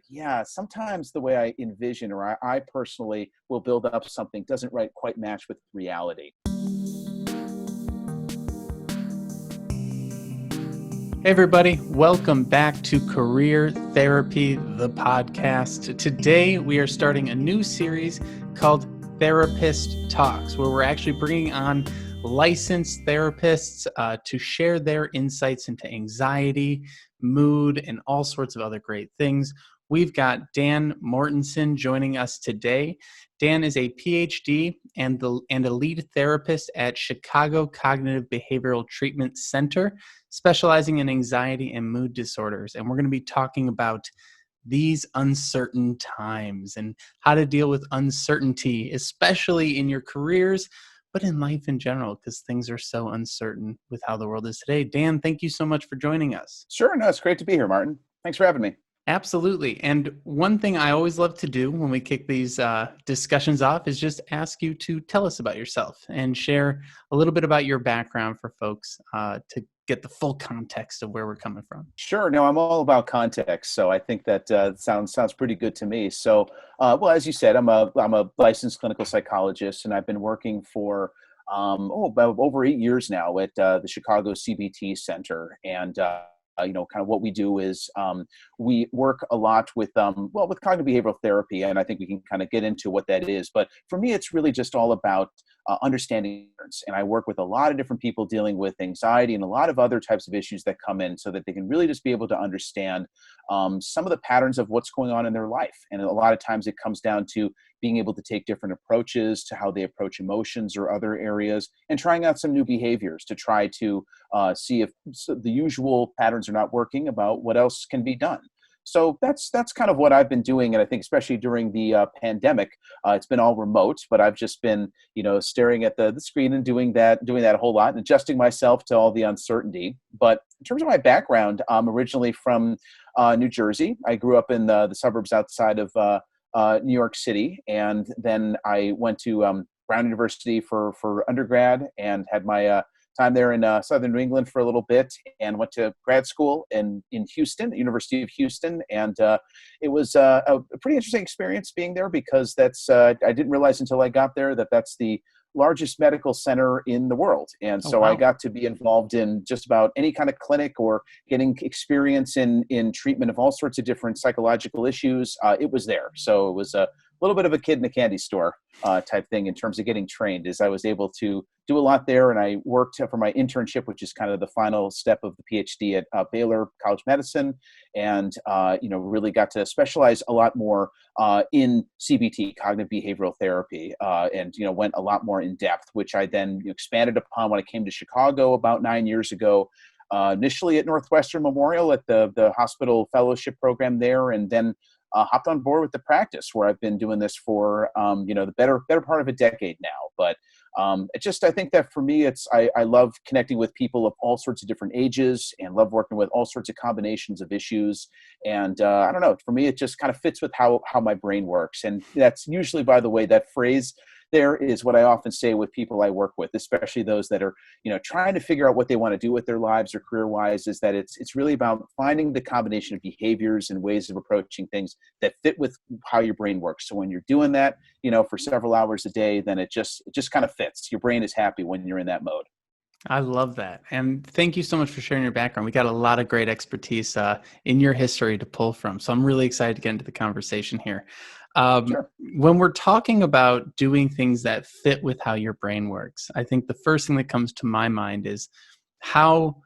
yeah, sometimes the way I envision or I personally will build up something doesn't quite match with reality. Hey, everybody, welcome back to Career Therapy, the podcast. Today, we are starting a new series called Therapist Talks, where we're actually bringing on licensed therapists to share their insights into anxiety, mood, and all sorts of other great things. We've got Dan Mortenson joining us today. Dan is a PhD and a lead therapist at Chicago Cognitive Behavioral Treatment Center, specializing in anxiety and mood disorders. And we're going to be talking about these uncertain times and how to deal with uncertainty, especially in your careers, but in life in general, because things are so uncertain with how the world is today. Dan, thank you so much for joining us. Sure, no, it's great to be here, Martin. Thanks for having me. Absolutely. And one thing I always love to do when we kick these discussions off is just ask you to tell us about yourself and share a little bit about your background for folks to get the full context of where we're coming from. Sure, no, I'm all about context, so I think that sounds pretty good to me. So, well, as you said, I'm a licensed clinical psychologist, and I've been working for about over 8 years now at the Chicago CBT Center, and kind of what we do is we work a lot with with cognitive behavioral therapy, and I think we can kind of get into what that is. But for me, it's really just all about understanding patterns. And I work with a lot of different people dealing with anxiety and a lot of other types of issues that come in, so that they can really just be able to understand some of the patterns of what's going on in their life. And a lot of times it comes down to being able to take different approaches to how they approach emotions or other areas, and trying out some new behaviors to try to see if the usual patterns are not working, about what else can be done. So that's kind of what I've been doing, and I think especially during the pandemic, it's been all remote. But I've just been, staring at the screen and doing that a whole lot, and adjusting myself to all the uncertainty. But in terms of my background, I'm originally from New Jersey. I grew up in the suburbs outside of New York City, and then I went to Brown University for undergrad, and had my time there in southern New England for a little bit, and went to grad school in Houston, the University of Houston. And it was a pretty interesting experience being there, because that's I didn't realize until I got there that that's the largest medical center in the world. And Oh, so wow. I got to be involved in just about any kind of clinic, or getting experience in treatment of all sorts of different psychological issues. It was there. So it was a little bit of a kid in a candy store type thing in terms of getting trained, as I was able to do a lot there. And I worked for my internship, which is kind of the final step of the PhD, at Baylor College of Medicine, and really got to specialize a lot more in CBT, cognitive behavioral therapy, and went a lot more in depth, which I then expanded upon when I came to Chicago about 9 years ago. Initially at Northwestern Memorial at the hospital fellowship program there, and then hopped on board with the practice, where I've been doing this for the better part of a decade now. But I think that for me, I love connecting with people of all sorts of different ages, and love working with all sorts of combinations of issues. And I don't know, for me, it just kind of fits with how my brain works. And that's usually, by the way, that phrase there is what I often say with people I work with, especially those that are, trying to figure out what they want to do with their lives or career-wise, is that it's really about finding the combination of behaviors and ways of approaching things that fit with how your brain works. So when you're doing that, for several hours a day, then it just kind of fits. Your brain is happy when you're in that mode. I love that. And thank you so much for sharing your background. We got a lot of great expertise in your history to pull from. So I'm really excited to get into the conversation here. Sure. When we're talking about doing things that fit with how your brain works, I think the first thing that comes to my mind is how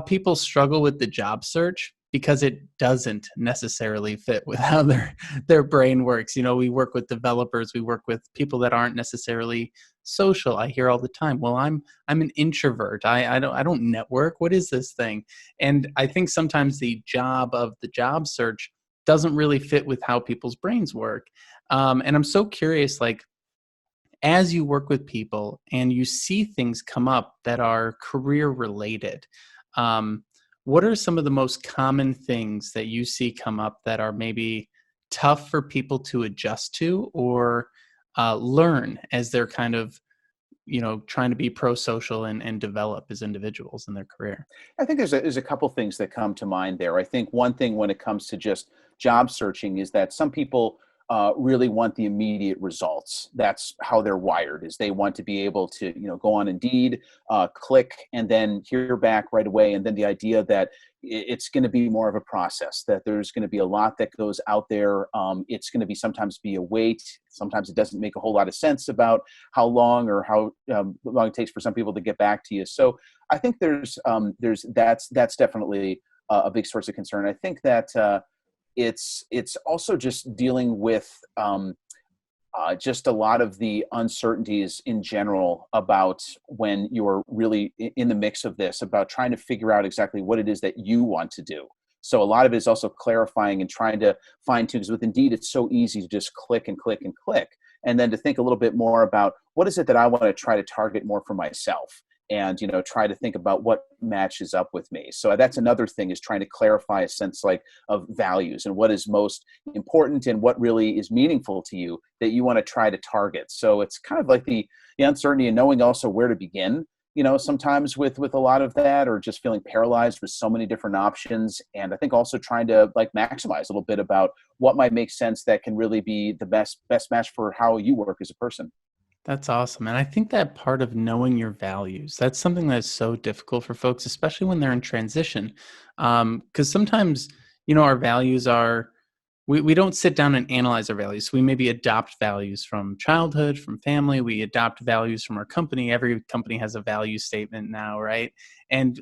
people struggle with the job search, because it doesn't necessarily fit with how their brain works. We work with developers, we work with people that aren't necessarily social. I hear all the time, well, I'm an introvert. I don't network. What is this thing? And I think sometimes the job of the job search doesn't really fit with how people's brains work. And I'm so curious, like, as you work with people and you see things come up that are career related, what are some of the most common things that you see come up that are maybe tough for people to adjust to, or learn as they're kind of trying to be pro-social and develop as individuals in their career? I think there's a couple things that come to mind there. I think one thing when it comes to just job searching is that some people really want the immediate results. That's how they're wired. Is they want to be able to go on Indeed, click, and then hear back right away. And then the idea that it's going to be more of a process. That there's going to be a lot that goes out there. It's going to be sometimes be a wait. Sometimes it doesn't make a whole lot of sense about how long or how long it takes for some people to get back to you. So I think that's definitely a big source of concern. I think that it's also just dealing with just a lot of the uncertainties in general about when you're really in the mix of this, about trying to figure out exactly what it is that you want to do. So a lot of it is also clarifying and trying to fine tune, because with Indeed, it's so easy to just click and click and click. And then to think a little bit more about what is it that I want to try to target more for myself, and try to think about what matches up with me. So that's another thing, is trying to clarify a sense of values and what is most important and what really is meaningful to you that you want to try to target. So it's kind of like the uncertainty and knowing also where to begin, sometimes with a lot of that, or just feeling paralyzed with so many different options. And I think also trying to maximize a little bit about what might make sense that can really be the best match for how you work as a person. That's awesome. And I think that part of knowing your values, that's something that's so difficult for folks, especially when they're in transition. Because sometimes, our values are, we don't sit down and analyze our values. We maybe adopt values from childhood, from family. We adopt values from our company. Every company has a value statement now, right? And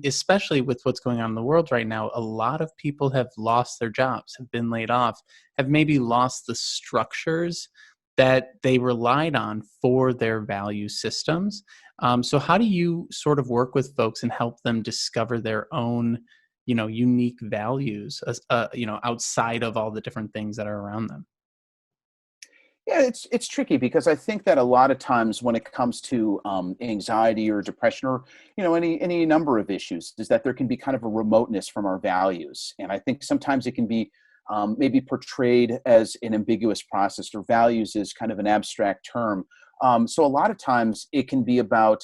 especially with what's going on in the world right now, a lot of people have lost their jobs, have been laid off, have maybe lost the structures that they relied on for their value systems. So how do you sort of work with folks and help them discover their own, unique values, outside of all the different things that are around them? Yeah, it's tricky, because I think that a lot of times when it comes to anxiety or depression, or any number of issues, is that there can be kind of a remoteness from our values, and I think sometimes it can be maybe portrayed as an ambiguous process, or values is kind of an abstract term. So a lot of times it can be about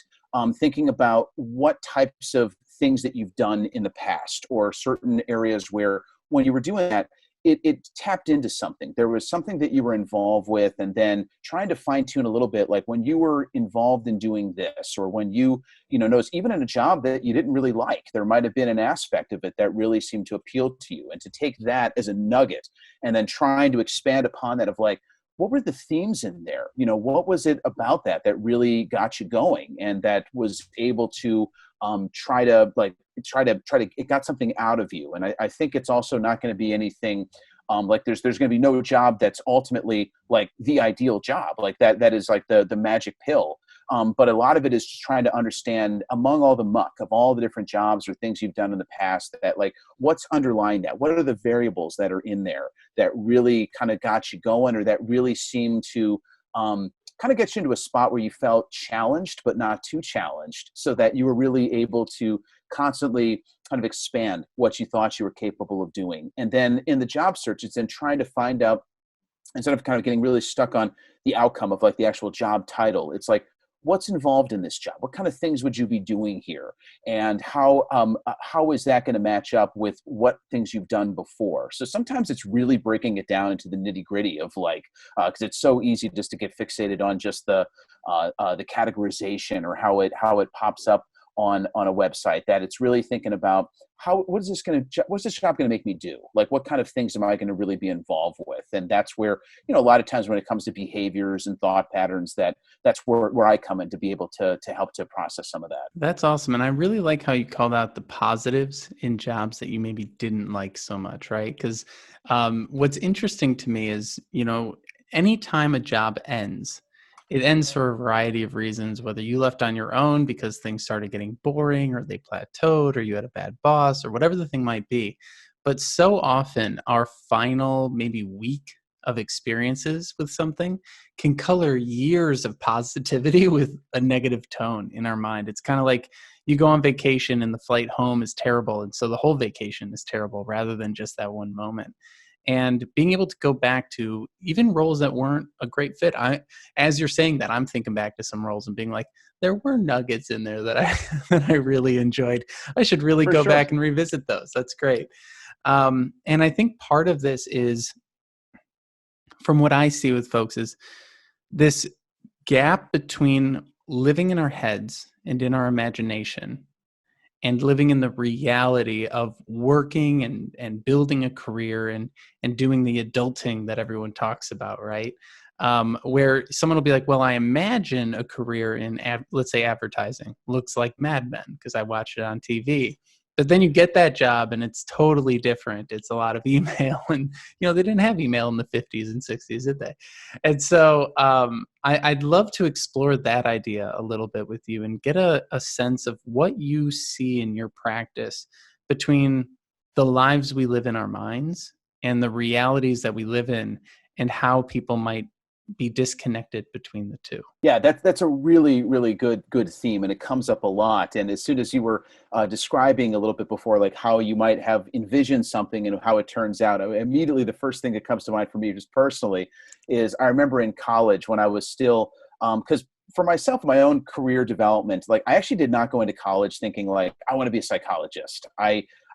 thinking about what types of things that you've done in the past, or certain areas where when you were doing that, it tapped into something. There was something that you were involved with, and then trying to fine tune a little bit, like when you were involved in doing this, or when you notice, even in a job that you didn't really like, there might have been an aspect of it that really seemed to appeal to you, and to take that as a nugget and then trying to expand upon that, of what were the themes in there? What was it about that really got you going, and that was able to it got something out of you. And I think it's also not going to be anything there's going to be no job that's ultimately like the ideal job, like that is like the magic pill. But a lot of it is just trying to understand, among all the muck of all the different jobs or things you've done in the past, that what's underlying that, what are the variables that are in there that really kind of got you going, or that really seem to kind of get you into a spot where you felt challenged, but not too challenged, so that you were really able to constantly kind of expand what you thought you were capable of doing. And then in the job search, it's then trying to find out, instead of kind of getting really stuck on the outcome of the actual job title, it's what's involved in this job? What kind of things would you be doing here? And how is that going to match up with what things you've done before? So sometimes it's really breaking it down into the nitty gritty of because it's so easy just to get fixated on just the categorization, or how it pops up on a website, that it's really thinking about what's this job going to make me do? What kind of things am I going to really be involved with? And that's where, a lot of times when it comes to behaviors and thought patterns, that's where I come in to be able to help to process some of that. That's awesome. And I really like how you called out the positives in jobs that you maybe didn't like so much, right? Because what's interesting to me is, anytime a job ends, it ends for a variety of reasons, whether you left on your own because things started getting boring, or they plateaued, or you had a bad boss, or whatever the thing might be. But so often our final maybe week of experiences with something can color years of positivity with a negative tone in our mind. It's kind of like you go on vacation and the flight home is terrible, and so the whole vacation is terrible rather than just that one moment. and being able to go back to even roles that weren't a great fit. As you're saying that, I'm thinking back to some roles and being like, there were nuggets in there that I that I really enjoyed. I should really For go sure. back and revisit those. That's great. And I think part of this is, from what I see with folks, is this gap between living in our heads and in our imagination and living in the reality of working and building a career and doing the adulting that everyone talks about, right? Where someone will be like, well, I imagine a career in, let's say, advertising. Looks like Mad Men because I watched it on TV. But then you get that job and it's totally different. It's a lot of email, and they didn't have email in the 50s and 60s, did they? And so I'd love to explore that idea a little bit with you and get a sense of what you see in your practice between the lives we live in our minds and the realities that we live in, and how people might be disconnected between the two. Yeah, that's a really, really good theme, and it comes up a lot. And as soon as you were describing a little bit before, like how you might have envisioned something and how it turns out, immediately the first thing that comes to mind for me, just personally, is I remember in college when I was still, because for myself, my own career development, like I actually did not go into college thinking like I want to be a psychologist.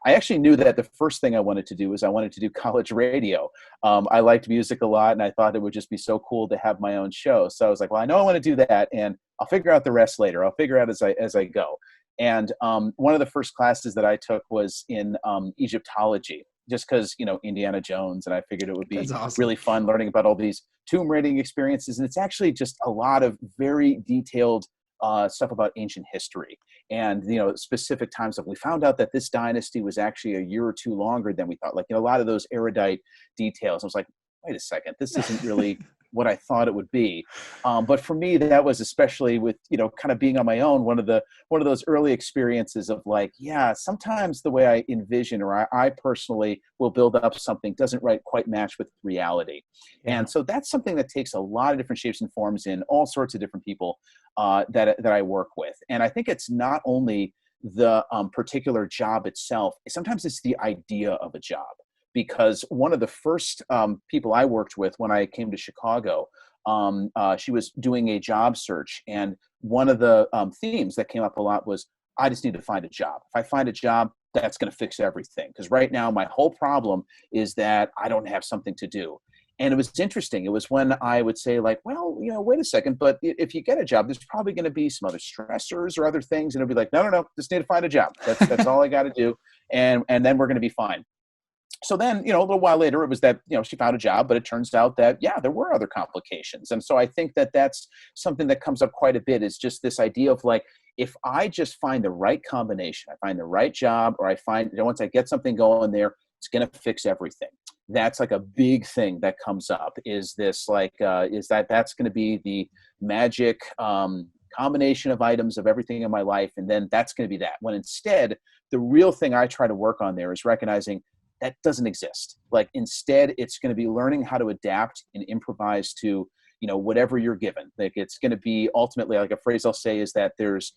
I actually knew that the first thing I wanted to do was I wanted to do college radio. I liked music a lot, and I thought it would just be so cool to have my own show. So I was like, well, I know I want to do that, and I'll figure out the rest later. I'll figure out as I go. And one of the first classes that I took was in Egyptology, just because, Indiana Jones, and I figured it would be That's awesome. really fun learning about all these tomb raiding experiences. And it's actually just a lot of very detailed stuff about ancient history and specific times that we found out that this dynasty was actually a year or two longer than we thought, like a lot of those erudite details. I was like, wait a second, this isn't really what I thought it would be. But for me, that was especially with kind of being on my own, one of those early experiences of like, yeah, sometimes the way I envision or I personally will build up something doesn't quite match with reality. Yeah. And so that's something that takes a lot of different shapes and forms in all sorts of different people that I work with. And I think it's not only the particular job itself, sometimes it's the idea of a job. Because one of the first people I worked with when I came to Chicago, she was doing a job search. And one of the themes that came up a lot was, I just need to find a job. If I find a job, that's going to fix everything. Because right now, my whole problem is that I don't have something to do. And it was interesting. It was when I would say like, well, wait a second, but if you get a job, there's probably going to be some other stressors or other things. And it'll be like, no, just need to find a job. That's all I got to do. And then we're going to be fine. So then, a little while later, it was that, she found a job, but it turns out that, yeah, there were other complications. And so I think that that's something that comes up quite a bit, is just this idea of like, if I just find the right combination, I find the right job, or I find, once I get something going there, it's going to fix everything. That's like a big thing that comes up, is this like, that's going to be the magic combination of items of everything in my life. And then that's going to be that. When instead, the real thing I try to work on there is recognizing that doesn't exist. Like instead, it's going to be learning how to adapt and improvise to, whatever you're given. Like it's going to be ultimately, like a phrase I'll say is that there's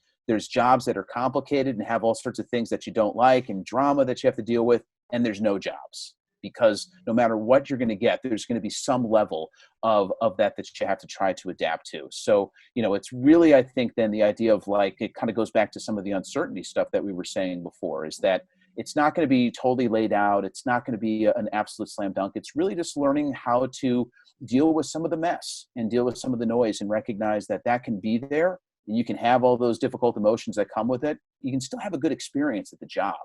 jobs that are complicated and have all sorts of things that you don't like and drama that you have to deal with. And there's no jobs, because no matter what you're going to get, there's going to be some level of that you have to try to adapt to. So, it's really, I think then the idea of like, it kind of goes back to some of the uncertainty stuff that we were saying before, is that it's not going to be totally laid out. It's not going to be an absolute slam dunk. It's really just learning how to deal with some of the mess and deal with some of the noise, and recognize that that can be there, and you can have all those difficult emotions that come with it. You can still have a good experience at the job.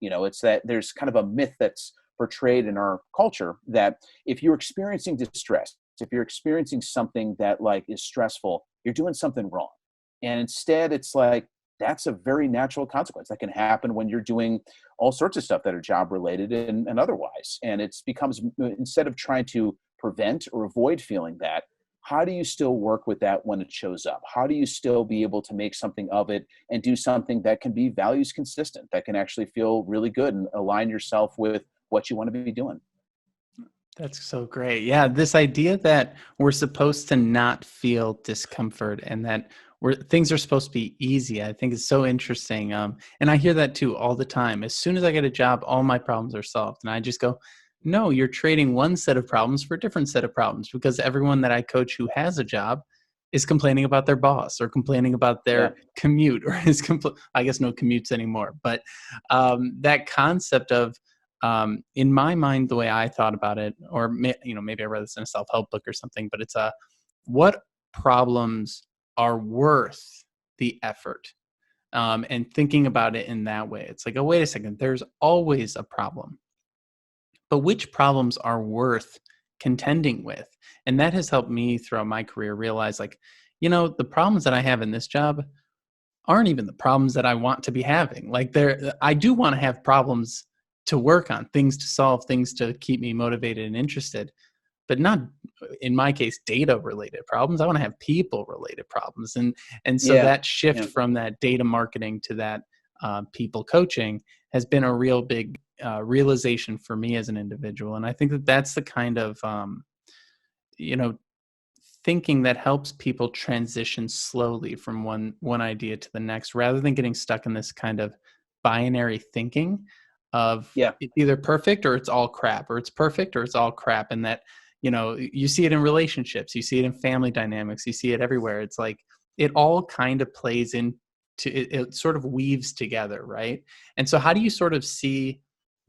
It's that there's kind of a myth that's portrayed in our culture that if you're experiencing distress, if you're experiencing something that like is stressful, you're doing something wrong. And instead, it's like, that's a very natural consequence that can happen when you're doing all sorts of stuff that are job related and otherwise. And it becomes, instead of trying to prevent or avoid feeling that, how do you still work with that when it shows up? How do you still be able to make something of it and do something that can be values consistent, that can actually feel really good and align yourself with what you want to be doing? That's so great. Yeah, this idea that we're supposed to not feel discomfort and that things are supposed to be easy, I think is so interesting. And I hear that too all the time. As soon as I get a job, all my problems are solved. And I just go, no, you're trading one set of problems for a different set of problems, because everyone that I coach who has a job is complaining about their boss or complaining about Yeah. their commute or I guess no commutes anymore. But that concept of, in my mind, the way I thought about it, or maybe I read this in a self-help book or something, but it's what problems are worth the effort, and thinking about it in that way. It's like, oh, wait a second, there's always a problem, but which problems are worth contending with? And that has helped me throughout my career realize, like, the problems that I have in this job aren't even the problems that I want to be having. Like, I do want to have problems to work on, things to solve, things to keep me motivated and interested, but not, in my case, data related problems. I want to have people related problems. And so Yeah. that shift Yeah. from that data marketing to that people coaching has been a real big realization for me as an individual. And I think that that's the kind of you know thinking that helps people transition slowly from one idea to the next, rather than getting stuck in this kind of binary thinking of Yeah. it's either perfect or it's all crap, or it's perfect or it's all crap. And that, you see it in relationships, you see it in family dynamics, you see it everywhere. It's like it all kind of plays into it sort of weaves together, right? And so how do you sort of see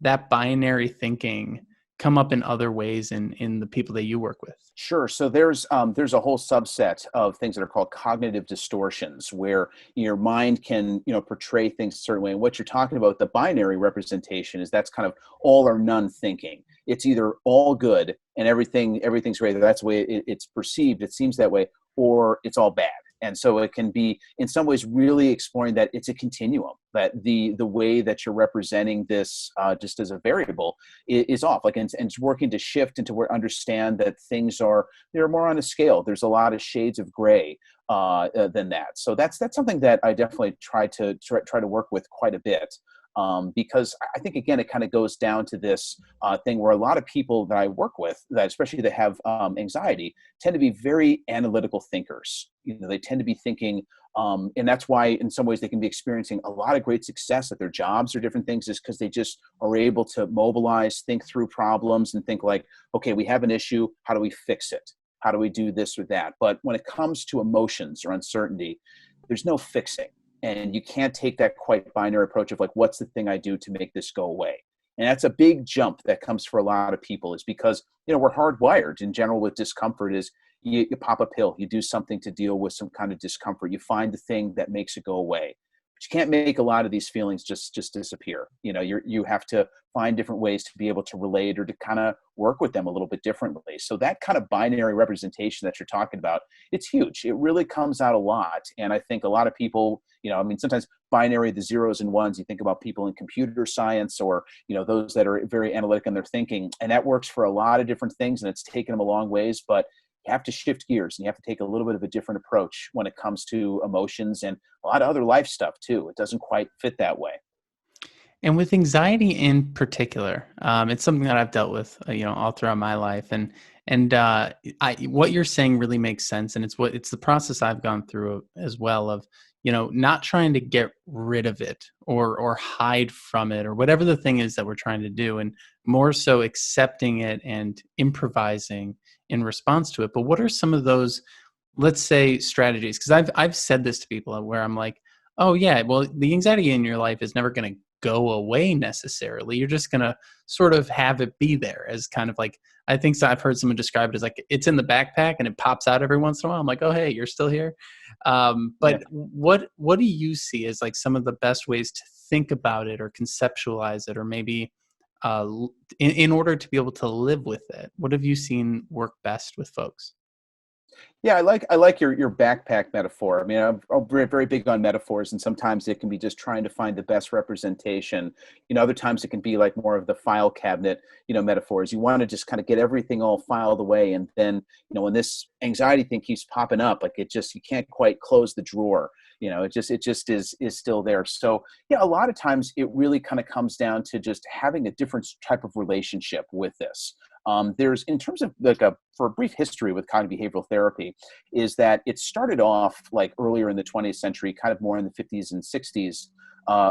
that binary thinking come up in other ways in the people that you work with? Sure. So there's a whole subset of things that are called cognitive distortions, where your mind can portray things a certain way. And what you're talking about, the binary representation, is that's kind of all or none thinking. It's either all good and everything's great. That's the way it's perceived. It seems that way, or it's all bad. And so it can be, in some ways, really exploring that it's a continuum. That the way that you're representing this just as a variable is off. Like, and it's working to shift into where understand that they're more on a scale. There's a lot of shades of gray than that. So that's something that I definitely try to work with quite a bit. Because I think, again, it kind of goes down to this thing where a lot of people that I work with, that especially that have anxiety, tend to be very analytical thinkers. They tend to be thinking, and that's why in some ways they can be experiencing a lot of great success at their jobs or different things, is because they just are able to mobilize, think through problems, and think like, okay, we have an issue. How do we fix it? How do we do this or that? But when it comes to emotions or uncertainty, there's no fixing. And you can't take that quite binary approach of like, what's the thing I do to make this go away? And that's a big jump that comes for a lot of people, is because, we're hardwired in general with discomfort. Is you pop a pill, you do something to deal with some kind of discomfort, you find the thing that makes it go away. But you can't make a lot of these feelings just disappear. You have to find different ways to be able to relate or to kind of work with them a little bit differently. So that kind of binary representation that you're talking about, it's huge. It really comes out a lot. And I think a lot of people, sometimes binary, the zeros and ones, you think about people in computer science, or, those that are very analytic in their thinking, and that works for a lot of different things, and it's taken them a long ways. But you have to shift gears, and you have to take a little bit of a different approach when it comes to emotions and a lot of other life stuff too. It doesn't quite fit that way. And with anxiety in particular, it's something that I've dealt with, all throughout my life. And what you're saying really makes sense, and it's the process I've gone through as well, of not trying to get rid of it or hide from it or whatever the thing is that we're trying to do, and more so accepting it and improvising in response to it. But what are some of those, let's say, strategies? Because I've said this to people where I'm like, oh yeah, well, the anxiety in your life is never going to go away necessarily. You're just going to sort of have it be there as kind of like, I think so, I've heard someone describe it as like it's in the backpack and it pops out every once in a while. I'm like, oh hey, you're still here. Yeah. But what do you see as like some of the best ways to think about it or conceptualize it, or maybe in order to be able to live with it? What have you seen work best with folks? Yeah, I like your backpack metaphor. I mean, I'm very, very big on metaphors, and sometimes it can be just trying to find the best representation. Other times it can be like more of the file cabinet, metaphors. You want to just kind of get everything all filed away, and then, when this anxiety thing keeps popping up, like you can't quite close the drawer. It just is still there. So yeah, a lot of times it really kind of comes down to just having a different type of relationship with this. There's, in terms of like for a brief history with cognitive behavioral therapy, is that it started off like earlier in the 20th century, kind of more in the 50s and 60s,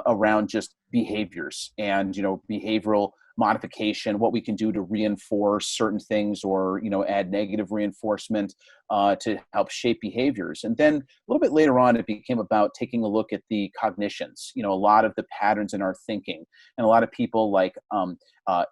around just behaviors and behavioral modification, what we can do to reinforce certain things or, add negative reinforcement to help shape behaviors. And then a little bit later on, it became about taking a look at the cognitions, a lot of the patterns in our thinking. And a lot of people like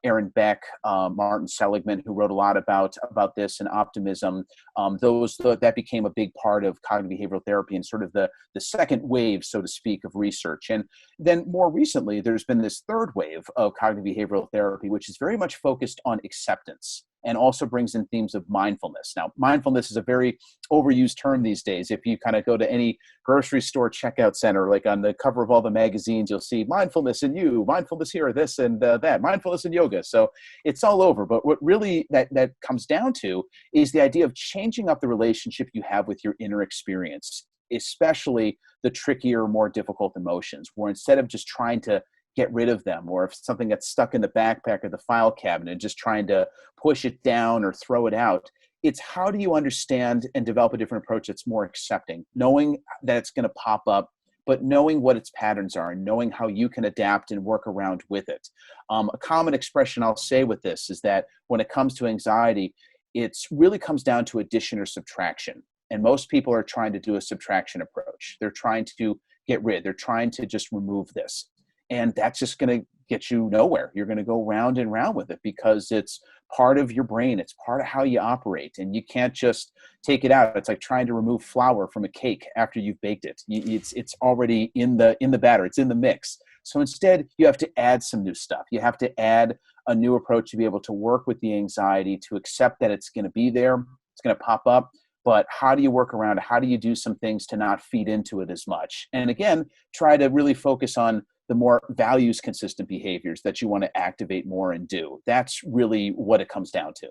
Aaron Beck, Martin Seligman, who wrote a lot about this and optimism, that became a big part of cognitive behavioral therapy and sort of the second wave, so to speak, of research. And then more recently, there's been this third wave of cognitive behavioral therapy, which is very much focused on acceptance and also brings in themes of mindfulness. Now, mindfulness is a very overused term these days. If you kind of go to any grocery store checkout center, like on the cover of all the magazines, you'll see mindfulness in you, mindfulness here, this and that, mindfulness in yoga. So it's all over. But what really that comes down to is the idea of changing up the relationship you have with your inner experience, especially the trickier, more difficult emotions, where instead of just trying to get rid of them, or if something gets stuck in the backpack or the file cabinet, just trying to push it down or throw it out, it's how do you understand and develop a different approach that's more accepting, knowing that it's going to pop up, but knowing what its patterns are and knowing how you can adapt and work around with it. A common expression I'll say with this is that when it comes to anxiety, it really comes down to addition or subtraction. And most people are trying to do a subtraction approach. They're trying to get rid. They're trying to just remove this. And that's just going to get you nowhere. You're going to go round and round with it because it's part of your brain. It's part of how you operate. And you can't just take it out. It's like trying to remove flour from a cake after you've baked it. It's already in the batter. It's in the mix. So instead, you have to add some new stuff. You have to add a new approach to be able to work with the anxiety, to accept that it's going to be there. It's going to pop up. But how do you work around it? How do you do some things to not feed into it as much? And again, try to really focus on the more values consistent behaviors that you want to activate more and do. That's really what it comes down to.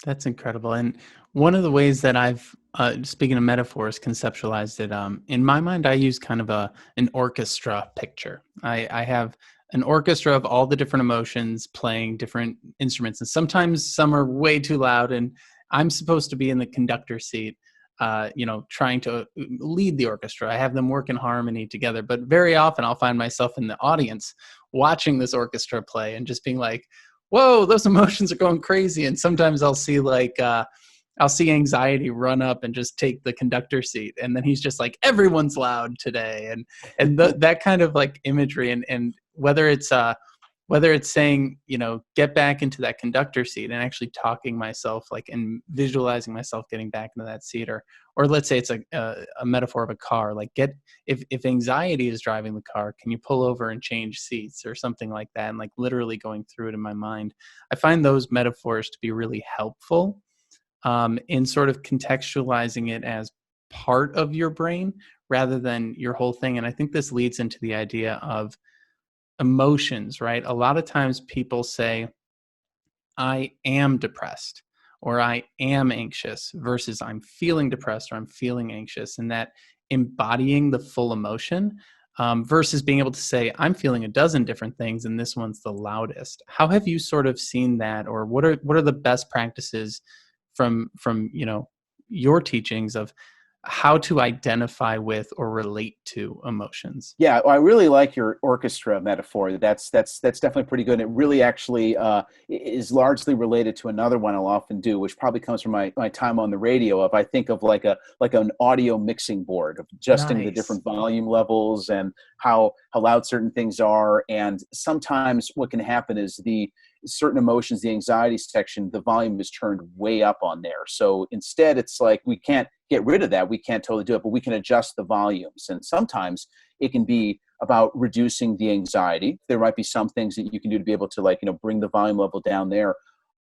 That's incredible. And one of the ways that I've, speaking of metaphors, conceptualized it, in my mind, I use kind of an orchestra picture. I have an orchestra of all the different emotions playing different instruments. And sometimes some are way too loud, and I'm supposed to be in the conductor seat, trying to lead the orchestra. I have them work in harmony together. But very often I'll find myself in the audience watching this orchestra play and just being like, whoa, those emotions are going crazy. And sometimes I'll see I'll see anxiety run up and just take the conductor seat. And then he's just like, everyone's loud today. And that kind of like imagery and whether it's saying, get back into that conductor seat and actually talking myself, like, and visualizing myself getting back into that seat, or let's say it's a metaphor of a car, like if anxiety is driving the car, can you pull over and change seats or something like that? And like literally going through it in my mind. I find those metaphors to be really helpful in sort of contextualizing it as part of your brain rather than your whole thing. And I think this leads into the idea of emotions, right? A lot of times people say, I am depressed or I am anxious versus I'm feeling depressed or I'm feeling anxious, and that embodying the full emotion versus being able to say, I'm feeling a dozen different things and this one's the loudest. How have you sort of seen that, or what are the best practices from your teachings of how to identify with or relate to emotions? Yeah, I really like your orchestra metaphor. That's definitely pretty good. And it really actually is largely related to another one I'll often do, which probably comes from my time on the radio. If I think of like an audio mixing board, of adjusting the different volume levels and how loud certain things are. And sometimes what can happen is the certain emotions, the anxiety section, the volume is turned way up on there. So instead, it's like we can't get rid of that. We can't totally do it, but we can adjust the volumes. And sometimes it can be about reducing the anxiety. There might be some things that you can do to be able to bring the volume level down there.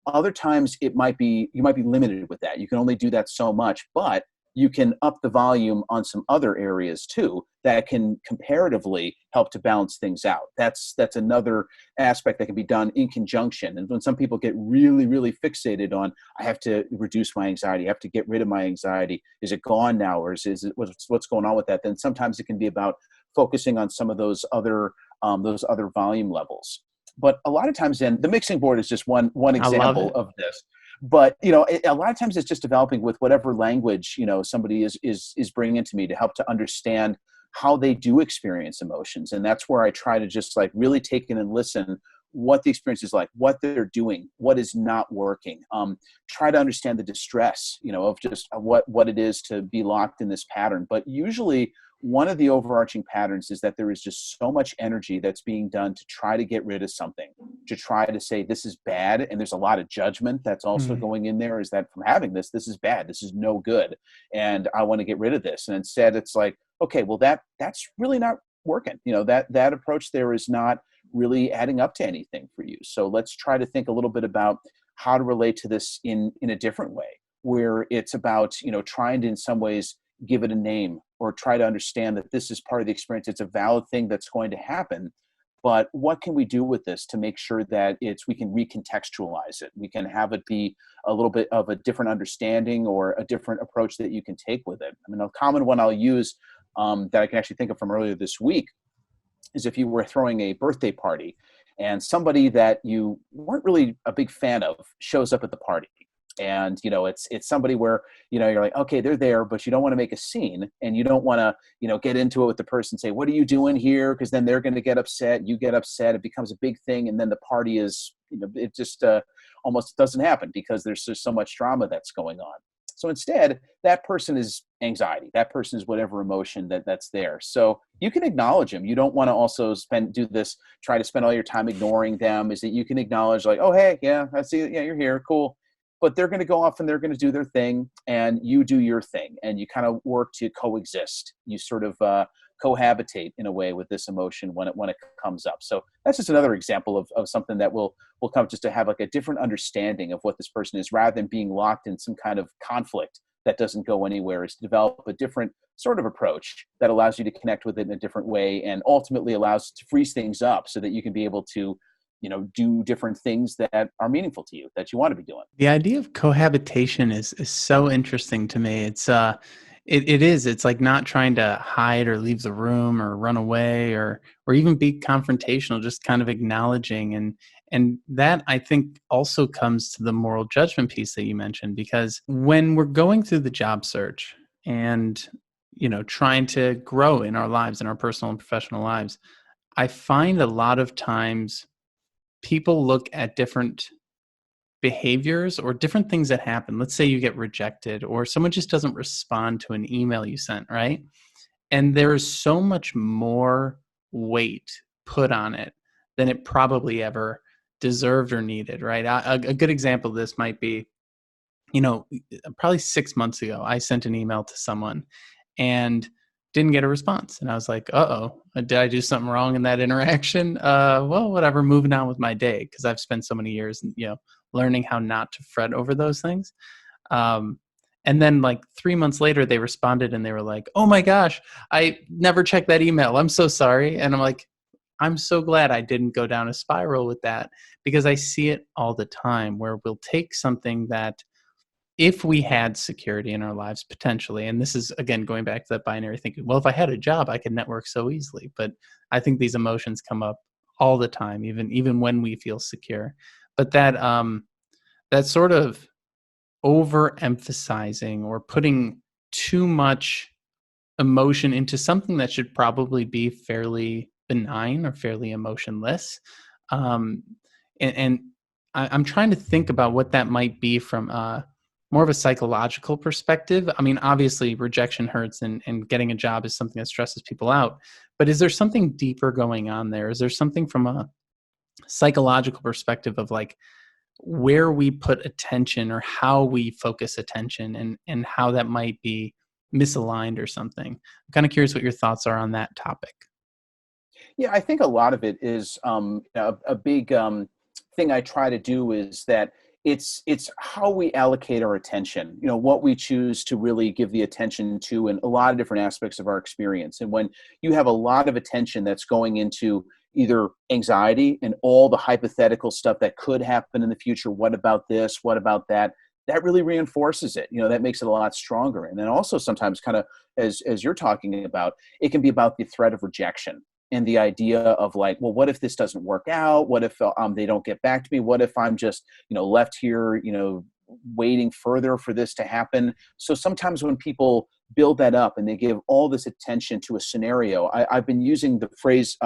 Other times you might be limited with that. You can only do that so much, but you can up the volume on some other areas too that can comparatively help to balance things out. That's another aspect that can be done in conjunction. And when some people get really, really fixated on, I have to reduce my anxiety, I have to get rid of my anxiety, is it gone now, or is it what's going on with that? Then sometimes it can be about focusing on some of those other volume levels. But a lot of times, then the mixing board is just one example of this. But a lot of times it's just developing with whatever language somebody is bringing into me to help to understand how they do experience emotions. And that's where I try to just really take in and listen what the experience is like, what they're doing, what is not working. Try to understand the distress, of just what it is to be locked in this pattern. But usually one of the overarching patterns is that there is just so much energy that's being done to try to get rid of something, to try to say this is bad. And there's a lot of judgment that's also going in there, is that from having this is bad, this is no good, and I want to get rid of this. And instead it's like, okay, well that's really not working. That approach there is not really adding up to anything for you. So let's try to think a little bit about how to relate to this in a different way, where it's about, trying to in some ways give it a name, or try to understand that this is part of the experience. It's a valid thing that's going to happen. But what can we do with this to make sure that we can recontextualize it? We can have it be a little bit of a different understanding or a different approach that you can take with it. I mean, a common one I'll use that I can actually think of from earlier this week is if you were throwing a birthday party and somebody that you weren't really a big fan of shows up at the party. And, it's somebody where, you're like, okay, they're there, but you don't want to make a scene, and you don't want to, get into it with the person, say, what are you doing here? Because then they're going to get upset. You get upset. It becomes a big thing. And then the party is, it just almost doesn't happen because there's just so much drama that's going on. So instead, that person is anxiety. That person is whatever emotion that's there. So you can acknowledge them. You don't want to also try to spend all your time ignoring them. Is that you can acknowledge, like, oh, hey, yeah, I see. Yeah, you're here. Cool. But they're going to go off and they're going to do their thing, and you do your thing, and you kind of work to coexist. You sort of cohabitate in a way with this emotion when it comes up. So that's just another example of something that will come just to have like a different understanding of what this person is, rather than being locked in some kind of conflict that doesn't go anywhere. Is to develop a different sort of approach that allows you to connect with it in a different way, and ultimately allows to freeze things up so that you can be able to do different things that are meaningful to you, that you want to be doing. The idea of cohabitation is so interesting to me. It's like not trying to hide or leave the room or run away or even be confrontational, just kind of acknowledging. And that, I think, also comes to the moral judgment piece that you mentioned, because when we're going through the job search and, trying to grow in our lives, in our personal and professional lives, I find a lot of times people look at different behaviors or different things that happen. Let's say you get rejected, or someone just doesn't respond to an email you sent, right? And there is so much more weight put on it than it probably ever deserved or needed, right? A good example of this might be, probably 6 months ago, I sent an email to someone and didn't get a response. And I was like, uh-oh, did I do something wrong in that interaction? Well, whatever, moving on with my day, because I've spent so many years, learning how not to fret over those things. And then like 3 months later, they responded and they were like, oh my gosh, I never checked that email. I'm so sorry. And I'm like, I'm so glad I didn't go down a spiral with that, because I see it all the time where we'll take something that, if we had security in our lives potentially, and this is again going back to that binary thinking, well, if I had a job, I could network so easily. But I think these emotions come up all the time, even when we feel secure. But that sort of overemphasizing or putting too much emotion into something that should probably be fairly benign or fairly emotionless. And I'm trying to think about what that might be from more of a psychological perspective. I mean, obviously rejection hurts, and getting a job is something that stresses people out. But is there something deeper going on there? Is there something from a psychological perspective of like where we put attention or how we focus attention, and how that might be misaligned or something? I'm kind of curious what your thoughts are on that topic. Yeah, I think a lot of it is a big thing I try to do is that it's how we allocate our attention, what we choose to really give the attention to in a lot of different aspects of our experience. And when you have a lot of attention that's going into either anxiety and all the hypothetical stuff that could happen in the future, what about this, what about that, that really reinforces it. That makes it a lot stronger. And then also sometimes kind of as you're talking about, it can be about the threat of rejection. And the idea of like, well, what if this doesn't work out? What if they don't get back to me? What if I'm just, left here, waiting further for this to happen? So sometimes when people build that up and they give all this attention to a scenario. I've been using the phrase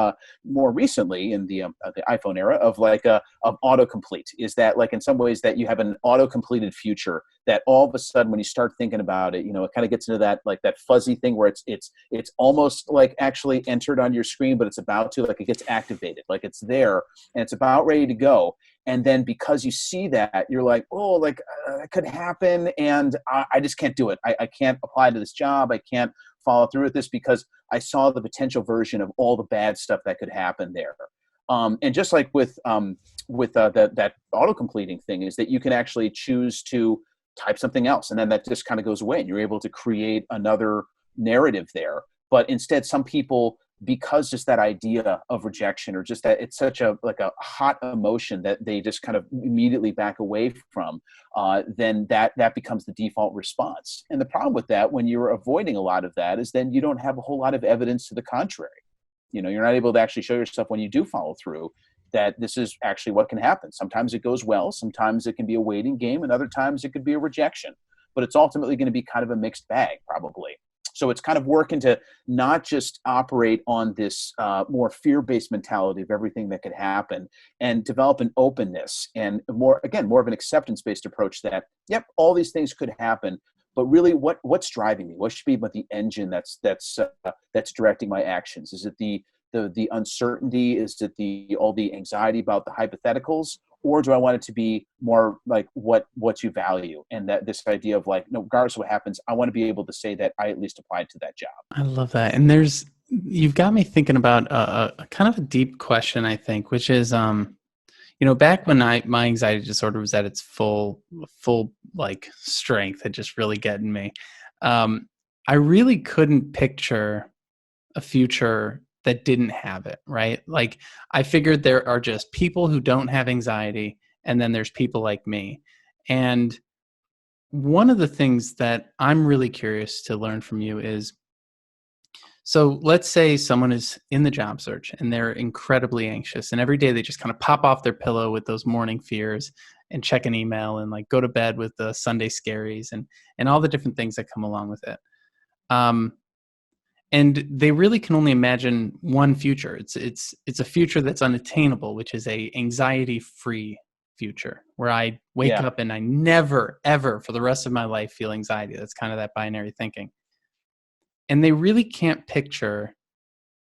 more recently in the iPhone era of of autocomplete. Is that like in some ways that you have an auto-completed future that all of a sudden when you start thinking about it, it kind of gets into that like that fuzzy thing where it's almost like actually entered on your screen, but it's about to, like, it gets activated, like it's there and it's about ready to go. And then because you see that, you're like, oh, like that could happen. And I just can't do it. I can't apply to this job. I can't follow through with this because I saw the potential version of all the bad stuff that could happen there. And just like with that auto-completing thing is that you can actually choose to type something else. And then that just kind of goes away and you're able to create another narrative there. But instead, some people, because just that idea of rejection or just that it's such a hot emotion that they just kind of immediately back away from, then that becomes the default response. And the problem with that, when you're avoiding a lot of that, is then you don't have a whole lot of evidence to the contrary. You're not able to actually show yourself when you do follow through that this is actually what can happen. Sometimes it goes well, sometimes it can be a waiting game, and other times it could be a rejection. But it's ultimately going to be kind of a mixed bag, probably. So it's kind of working to not just operate on this more fear-based mentality of everything that could happen and develop an openness and more of an acceptance-based approach that, yep, all these things could happen, but really what's driving me? What should be about the engine that's directing my actions? Is it the uncertainty? Is it all the anxiety about the hypotheticals? Or do I want it to be more like what you value, and that this idea of like, no, regardless of what happens, I want to be able to say that I at least applied to that job. I love that. And you've got me thinking about a kind of a deep question, I think, which is, back when my anxiety disorder was at its full like strength, it just really getting me. I really couldn't picture a future that didn't have it, right? Like I figured there are just people who don't have anxiety, and then there's people like me. And one of the things that I'm really curious to learn from you is, so let's say someone is in the job search and they're incredibly anxious, and every day they just kind of pop off their pillow with those morning fears and check an email and like go to bed with the Sunday scaries and all the different things that come along with it. And they really can only imagine one future. It's a future that's unattainable, which is a anxiety-free future where I wake up and I never, ever for the rest of my life feel anxiety. That's kind of that binary thinking. And they really can't picture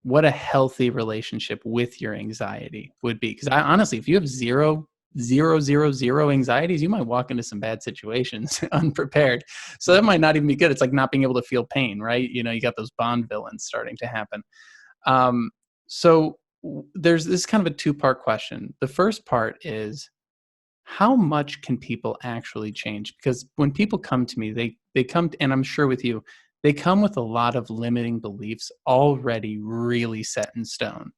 what a healthy relationship with your anxiety would be. Because honestly, if you have zero anxieties, you might walk into some bad situations unprepared. So that might not even be good. It's like not being able to feel pain, right? You got those Bond villains starting to happen. So there's this kind of a two-part question. The first part is, how much can people actually change? Because when people come to me, they come, and I'm sure with you, they come with a lot of limiting beliefs already really set in stone.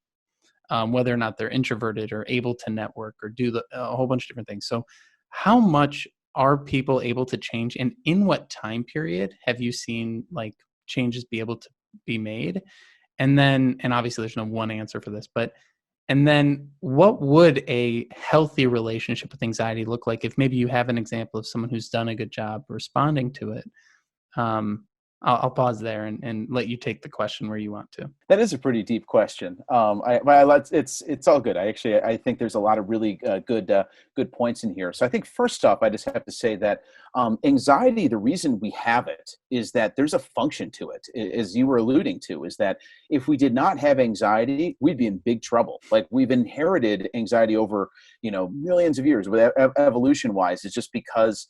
Whether or not they're introverted or able to network or do a whole bunch of different things. So how much are people able to change, and in what time period have you seen like changes be able to be made? And obviously there's no one answer for this, and then what would a healthy relationship with anxiety look like if maybe you have an example of someone who's done a good job responding to it? I'll pause there and let you take the question where you want to. That is a pretty deep question. It's all good. I think there's a lot of really good points in here. So I think first off, I just have to say that anxiety, the reason we have it is that there's a function to it, as you were alluding to, is that if we did not have anxiety, we'd be in big trouble. Like we've inherited anxiety over millions of years, evolution-wise. It's just because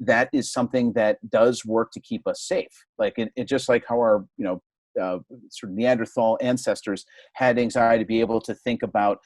that is something that does work to keep us safe. Like it just like how our sort of Neanderthal ancestors had anxiety to be able to think about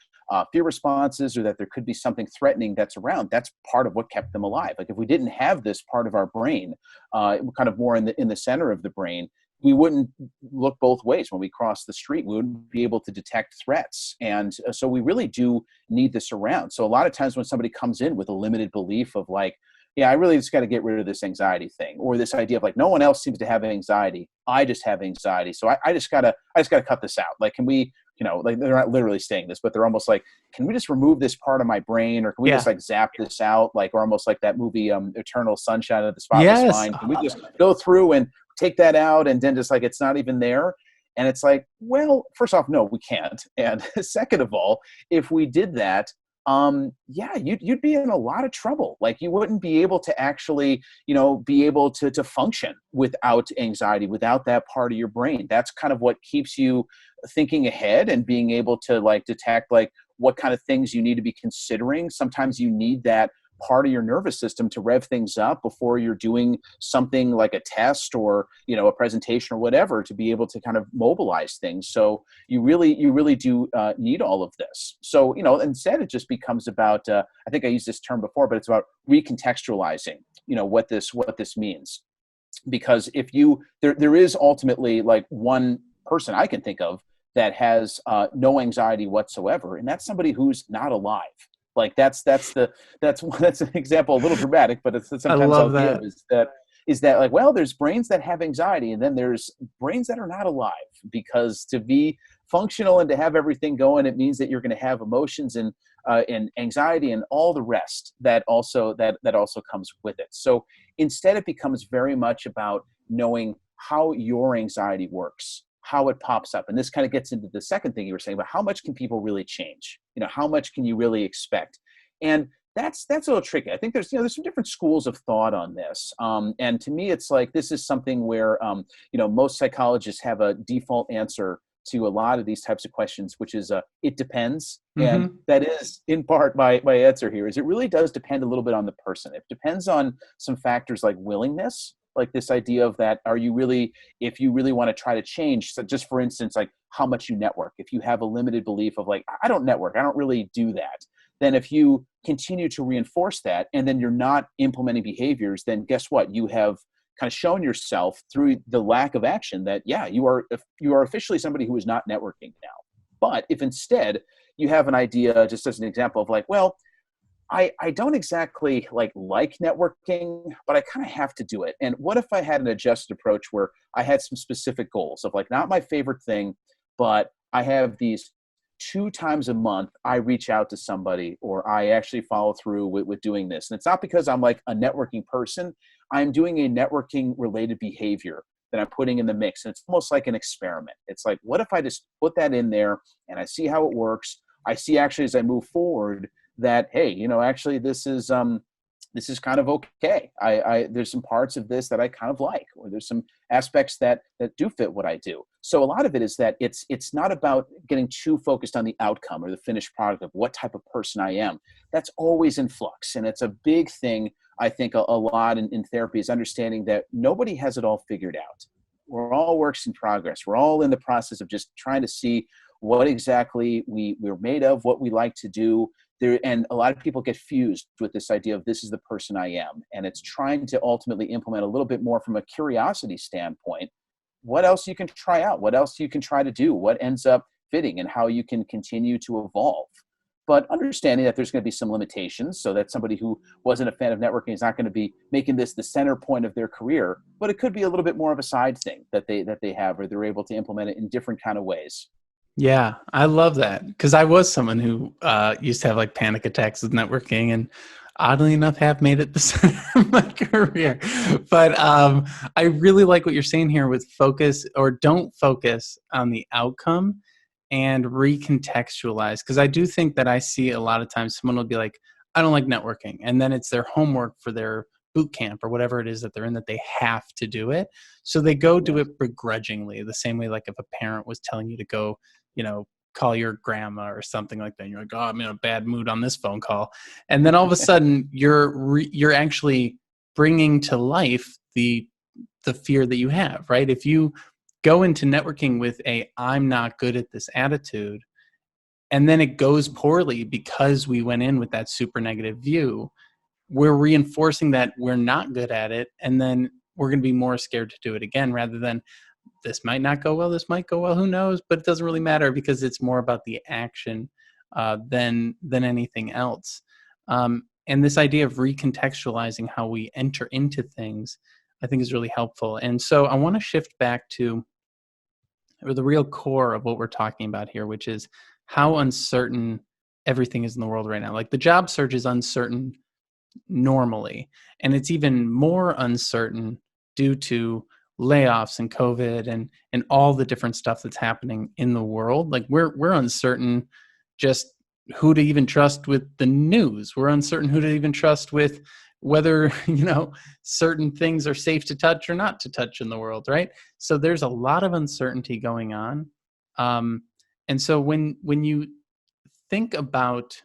fear responses, or that there could be something threatening that's around. That's part of what kept them alive. Like if we didn't have this part of our brain, kind of more in the center of the brain, we wouldn't look both ways when we cross the street. We wouldn't be able to detect threats. And so we really do need this around. So a lot of times when somebody comes in with a limited belief of like, yeah, I really just got to get rid of this anxiety thing, or this idea of like, no one else seems to have anxiety, I just have anxiety, so I just gotta cut this out. Like, can we, like they're not literally saying this, but they're almost like, can we just remove this part of my brain, or can we just like zap this out, like, or almost like that movie Eternal Sunshine of the Spotless Mind. Can we just go through and take that out and then just like it's not even there. And it's like, well, first off, no, we can't. And second of all, if we did that, yeah, you'd be in a lot of trouble. Like you wouldn't be able to actually, be able to function without anxiety, without that part of your brain. That's kind of what keeps you thinking ahead and being able to like detect like what kind of things you need to be considering. Sometimes you need that part of your nervous system to rev things up before you're doing something like a test or a presentation or whatever, to be able to kind of mobilize things. So you really do need all of this. So instead it just becomes about I think I used this term before, but it's about recontextualizing what this means. Because if there is ultimately like one person I can think of that has no anxiety whatsoever, and that's somebody who's not alive. Like that's an example, a little dramatic, but it's I sometimes love I'll that. give is that like, well, there's brains that have anxiety, and then there's brains that are not alive. Because to be functional and to have everything going, it means that you're going to have emotions and anxiety and all the rest that also comes with it. So instead, it becomes very much about knowing how your anxiety works, how it pops up. And this kind of gets into the second thing you were saying about how much can people really change? How much can you really expect? And that's a little tricky. I think there's some different schools of thought on this. And to me, it's like, this is something where, most psychologists have a default answer to a lot of these types of questions, which is it depends. And that is in part my answer here, is it really does depend a little bit on the person. It depends on some factors like willingness, like this idea of that, if you really want to try to change, so just for instance, like how much you network. If you have a limited belief of like, I don't network, I don't really do that, then if you continue to reinforce that and then you're not implementing behaviors, then guess what? You have kind of shown yourself through the lack of action that, yeah, you are officially somebody who is not networking now. But if instead you have an idea, just as an example of like, well, I don't exactly like networking, but I kind of have to do it. And what if I had an adjusted approach where I had some specific goals of like, not my favorite thing, but I have these 2 times a month, I reach out to somebody, or I actually follow through with doing this. And it's not because I'm like a networking person. I'm doing a networking related behavior that I'm putting in the mix. And it's almost like an experiment. It's like, what if I just put that in there and I see how it works? I see actually as I move forward that, hey, actually this is kind of okay. There's some parts of this that I kind of like, or there's some aspects that do fit what I do. So a lot of it is that it's not about getting too focused on the outcome or the finished product of what type of person I am. That's always in flux. And it's a big thing, I think, a lot in therapy, is understanding that nobody has it all figured out. We're all works in progress. We're all in the process of just trying to see what exactly we're made of, what we like to do. And a lot of people get fused with this idea of this is the person I am. And it's trying to ultimately implement a little bit more from a curiosity standpoint. What else you can try out? What else you can try to do? What ends up fitting, and how you can continue to evolve. But understanding that there's going to be some limitations, so that somebody who wasn't a fan of networking is not going to be making this the center point of their career, but it could be a little bit more of a side thing that they have, or they're able to implement it in different kind of ways. Yeah, I love that, because I was someone who used to have like panic attacks with networking, and oddly enough have made it the center of my career. But I really like what you're saying here with focus, or don't focus on the outcome, and recontextualize. Because I do think that I see a lot of times someone will be like, I don't like networking, and then it's their homework for their boot camp or whatever it is that they're in, that they have to do it. So they go do it begrudgingly, the same way like if a parent was telling you to go, call your grandma or something like that. You're like, oh, I'm in a bad mood on this phone call. And then all of a sudden you're actually bringing to life the fear that you have, right? If you go into networking with I'm not good at this attitude, and then it goes poorly because we went in with that super negative view, we're reinforcing that we're not good at it. And then we're going to be more scared to do it again, rather than, this might not go well, this might go well, who knows? But it doesn't really matter, because it's more about the action than anything else. And this idea of recontextualizing how we enter into things, I think, is really helpful. And so I want to shift back to the real core of what we're talking about here, which is how uncertain everything is in the world right now. Like the job search is uncertain normally, and it's even more uncertain due to layoffs and COVID and all the different stuff that's happening in the world. Like we're uncertain just who to even trust with the news. We're uncertain who to even trust with whether, certain things are safe to touch or not to touch in the world, right? So there's a lot of uncertainty going on. And so when you think about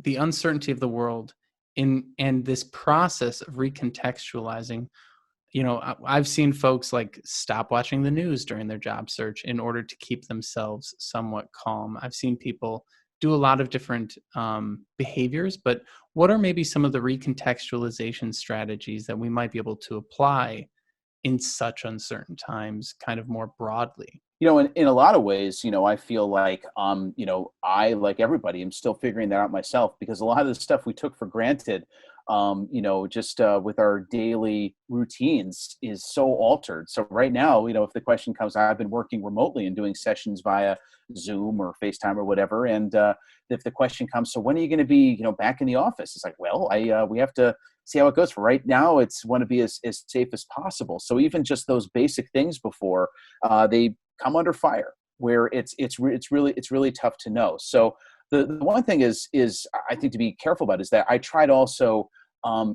the uncertainty of the world and this process of recontextualizing, I've seen folks like stop watching the news during their job search in order to keep themselves somewhat calm. I've seen people do a lot of different behaviors, but what are maybe some of the recontextualization strategies that we might be able to apply in such uncertain times, kind of more broadly? In a lot of ways, I feel like, I, like everybody, am still figuring that out myself, because a lot of the stuff we took for granted, just with our daily routines is so altered. So right now, if the question comes, I've been working remotely and doing sessions via Zoom or FaceTime or whatever. And if the question comes, so when are you going to be, back in the office? It's like, well, we have to see how it goes. For right now, it's want to be as safe as possible. So even just those basic things before, they come under fire, where it's really tough to know. So the one thing is I think to be careful about is that I try to also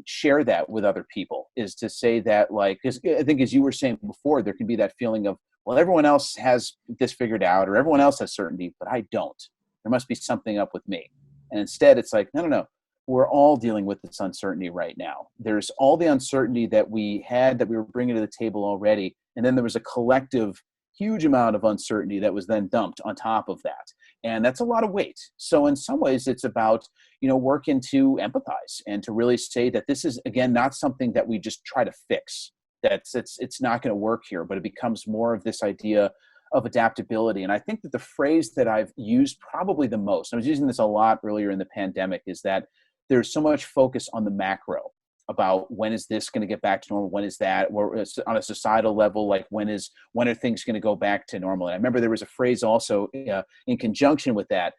share that with other people, is to say that, like, 'cause I think, as you were saying before, there can be that feeling of, well, everyone else has this figured out, or everyone else has certainty, but I don't. There must be something up with me. And instead it's like, no. We're all dealing with this uncertainty right now. There's all the uncertainty that we were bringing to the table already. And then there was a collective huge amount of uncertainty that was then dumped on top of that. And that's a lot of weight. So in some ways it's about, working to empathize and to really say that this is, again, not something that we just try to fix. It's not going to work here, but it becomes more of this idea of adaptability. And I think that the phrase that I've used probably the most, I was using this a lot earlier in the pandemic, is that there's so much focus on the macro, about when is this going to get back to normal? When is that? Or on a societal level, like when are things going to go back to normal? And I remember there was a phrase also in conjunction with that,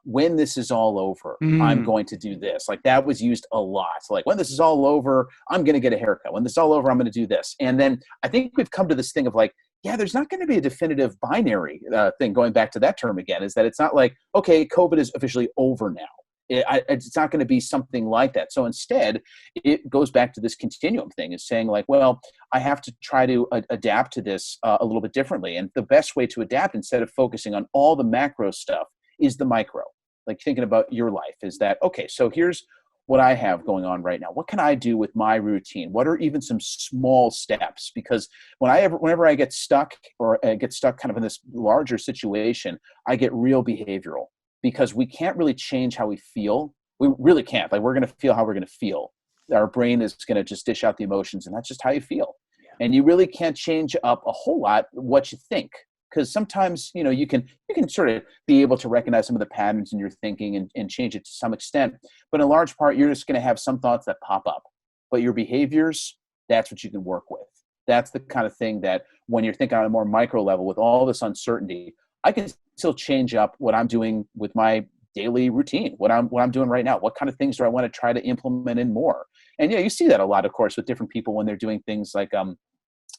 when this is all over, I'm going to do this. Like that was used a lot. So like, when this is all over, I'm going to get a haircut. When this is all over, I'm going to do this. And then I think we've come to this thing of like, yeah, there's not going to be a definitive binary thing, going back to that term again, is that it's not like, okay, COVID is officially over now. It's not going to be something like that. So instead, it goes back to this continuum thing, is saying like, well, I have to try to adapt to this a little bit differently. And the best way to adapt, instead of focusing on all the macro stuff, is the micro. Like thinking about your life, is that, okay, so here's what I have going on right now. What can I do with my routine? What are even some small steps? Because whenever I get stuck, or get stuck kind of in this larger situation, I get real behavioral. Because we can't really change how we feel. We really can't. Like, we're going to feel how we're going to feel. Our brain is going to just dish out the emotions, and that's just how you feel. Yeah. And you really can't change up a whole lot what you think. Because sometimes, you can sort of be able to recognize some of the patterns in your thinking and change it to some extent. But in large part, you're just going to have some thoughts that pop up. But your behaviors, that's what you can work with. That's the kind of thing that, when you're thinking on a more micro level with all this uncertainty, I can still change up what I'm doing with my daily routine, what I'm doing right now. What kind of things do I want to try to implement in more? And you see that a lot, of course, with different people when they're doing things like,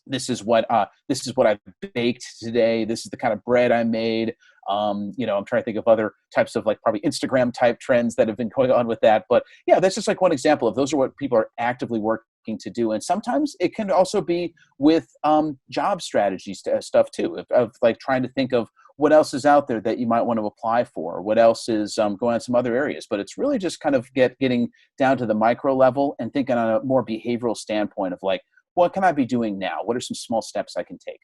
this is what I've baked today. This is the kind of bread I made. I'm trying to think of other types of, like, probably Instagram type trends that have been going on with that. But yeah, that's just like one example of those are what people are actively working to do. And sometimes it can also be with job strategies stuff too, of like trying to think of what else is out there that you might want to apply for, what else is going on in some other areas. But it's really just kind of getting down to the micro level and thinking on a more behavioral standpoint of like, what can I be doing now? What are some small steps I can take?